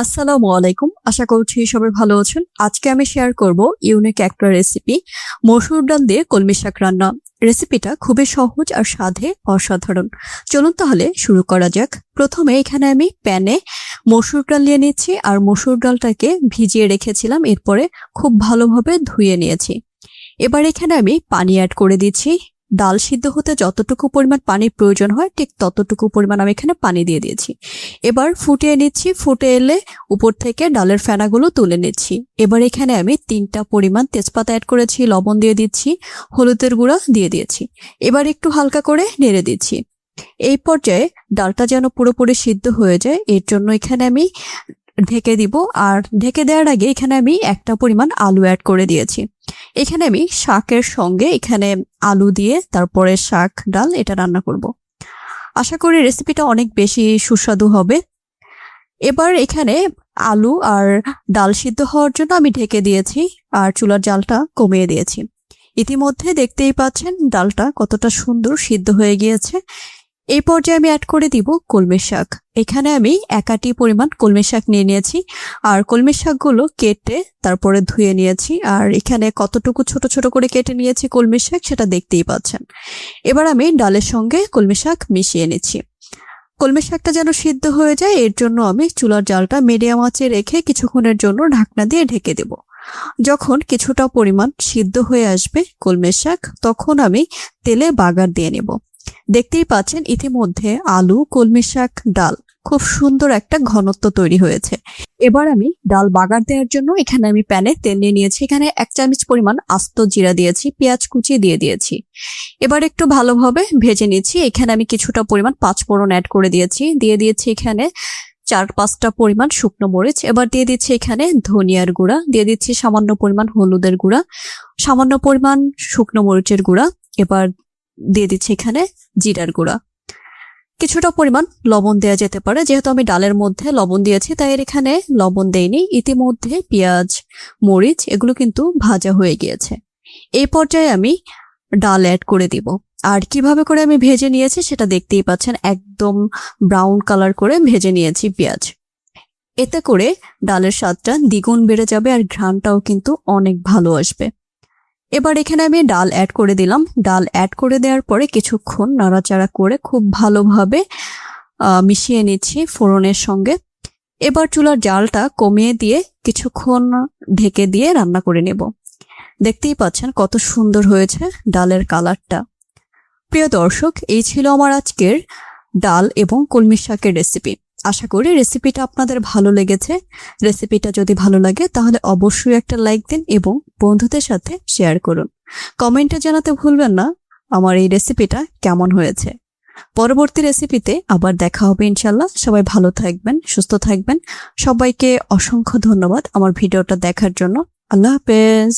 আসসালামু আলাইকুম। আশা করছি সবাই ভালো আছেন। আজকে আমি শেয়ার করব ইউনিক একটা রেসিপি, মসুর ডাল দিয়ে কলমি শাক রান্না। রেসিপিটা খুবই সহজ আর স্বাদে অসাধারণ। চলুন তাহলে শুরু করা যাক। প্রথমে এখানে আমি প্যানে মসুর ডাল নিয়ে নিচ্ছি আর মসুর ডালটাকে ভিজিয়ে রেখেছিলাম, এরপরে খুব ভালোভাবে ধুয়ে নিয়েছি। এবার এখানে আমি পানি অ্যাড করে দিচ্ছি। ডাল সিদ্ধ হতে যতটুকু পরিমাণ পানির প্রয়োজন হয় ঠিক ততটুকু পরিমাণ আমি এখানে পানি দিয়ে দিয়েছি। এবার ফুটিয়ে নিচ্ছি। ফুটে এলে উপর থেকে ডালের ফেনাগুলো তুলে নিচ্ছি। এবার এখানে আমি 3টা পরিমাণ তেজপাতা অ্যাড করেছি, লবণ দিয়ে দিচ্ছি, হলুদের গুঁড়া দিয়ে দিয়েছি। এবার একটু হালকা করে নেড়ে দিচ্ছি। এই পর্যায়ে ডালটা যেন পুরোপুরি সিদ্ধ হয়ে যায়, এর জন্য এখানে আমি ঢেকে দিব। আর ঢেকে দেওয়ার আগে এখানে আমি একটা পরিমাণ আলু অ্যাড করে দিয়েছি। এখানে আমি শাকের সঙ্গে এখানে আলু দিয়ে তারপরে শাক ডাল এটা রান্না করব। আশা করি রেসিপিটা অনেক বেশি সুস্বাদু হবে। এবার এখানে আলু আর ডাল সিদ্ধ হওয়ার জন্য আমি ঢেকে দিয়েছি আর চুলার জালটা কমিয়ে দিয়েছি। ইতিমধ্যে দেখতেই পাচ্ছেন ডালটা কতটা সুন্দর সিদ্ধ হয়ে গিয়েছে। এই পর্যায়ে আমি অ্যাড করে দিব কলমি শাক। এখানে আমি 1 আটি পরিমাণ কলমি শাক নিয়ে নিয়েছি আর কলমি শাকগুলো কেটে তারপরে ধুয়ে নিয়েছি। আর এখানে কতটুকু ছোট ছোট করে কেটে নিয়েছি কলমি শাক সেটা দেখতেই পাচ্ছেন। এবার আমি ডালের সঙ্গে কলমি শাক মিশিয়ে নিচ্ছি। কলমি শাকটা যেন সিদ্ধ হয়ে যায় এর জন্য আমি চুলার জালটা মিডিয়াম আঁচে রেখে কিছুক্ষণের জন্য ঢাকনা দিয়ে ঢেকে দেব। যখন কিছুটা পরিমাণ সিদ্ধ হয়ে আসবে কলমি শাক, তখন আমি তেলে বাগার দিয়ে নেব। দেখতেই পাচ্ছেন ইতিমধ্যে আলু, কলমি শাক, ডাল খুব সুন্দর একটা ঘনত্ব তৈরি হয়েছে। এবার আমি ডাল বাগার দেওয়ার জন্য এখানে আমি প্যানে তেল নিয়ে নিয়েছি। এখানে 1 চামচ পরিমাণ আস্ত জিরা দিয়েছি, পেঁয়াজ কুচি দিয়ে দিয়েছি। এবার একটু ভালোভাবে ভেজে নিচ্ছি। এখানে আমি কিছুটা পরিমাণ 5 ফোড়ন অ্যাড করে দিয়েছি। দিয়ে দিয়েছি এখানে 4-5টা পরিমাণ শুকনো মরিচ। এবার দিয়ে দিচ্ছি এখানে ধনিয়ার গুঁড়া, দিয়ে দিচ্ছি সামান্য পরিমাণ হলুদের গুঁড়া, সামান্য পরিমাণ শুকনো মরিচের গুঁড়া। এবার দিয়ে দিচ্ছি এখানে জিরার গুঁড়া। কিছুটা পরিমাণ লবণ দেওয়া যেতে পারে, যেহেতু আমি ডালের মধ্যে লবণ দিয়েছি তাই এখানে লবণ দেইনি। ইতিমধ্যে পেঁয়াজ, মরিচ এগুলো কিন্তু ভাজা হয়ে গিয়েছে। এই পর্যায়ে আমি ডাল অ্যাড করে দিব। আর কিভাবে করে আমি ভেজে নিয়েছি সেটা দেখতেই পাচ্ছেন, একদম ব্রাউন কালার করে ভেজে নিয়েছি পেঁয়াজ। এতে করে ডালের স্বাদটা দ্বিগুণ বেড়ে যাবে আর ঘ্রাণটাও কিন্তু অনেক ভালো আসবে। এবার এখানে আমি ডাল অ্যাড করে দিলাম। ডাল অ্যাড করে দেওয়ার পরে কিছুক্ষণ নাড়াচাড়া করে খুব ভালোভাবে মিশিয়ে নিচ্ছি ফোড়নের সঙ্গে। এবার চুলার জালটা কমিয়ে দিয়ে কিছুক্ষণ ঢেকে দিয়ে রান্না করে নেব। দেখতেই পাচ্ছেন কত সুন্দর হয়েছে ডালের কালারটা। প্রিয় দর্শক, এই ছিল আমার আজকের ডাল এবং কলমি শাকের রেসিপি। আশা করি রেসিপিটা আপনাদের ভালো লেগেছে। রেসিপিটা যদি ভালো লাগে তাহলে অবশ্যই একটা লাইক দিন এবং বন্ধুদের সাথে শেয়ার করুন। কমেন্টে জানাতে ভুলবেন না আমার এই রেসিপিটা কেমন হয়েছে। পরবর্তী রেসিপিতে আবার দেখা হবে ইনশাল্লাহ। সবাই ভালো থাকবেন, সুস্থ থাকবেন। সবাইকে অসংখ্য ধন্যবাদ আমার ভিডিওটা দেখার জন্য। আল্লাহ হাফেজ।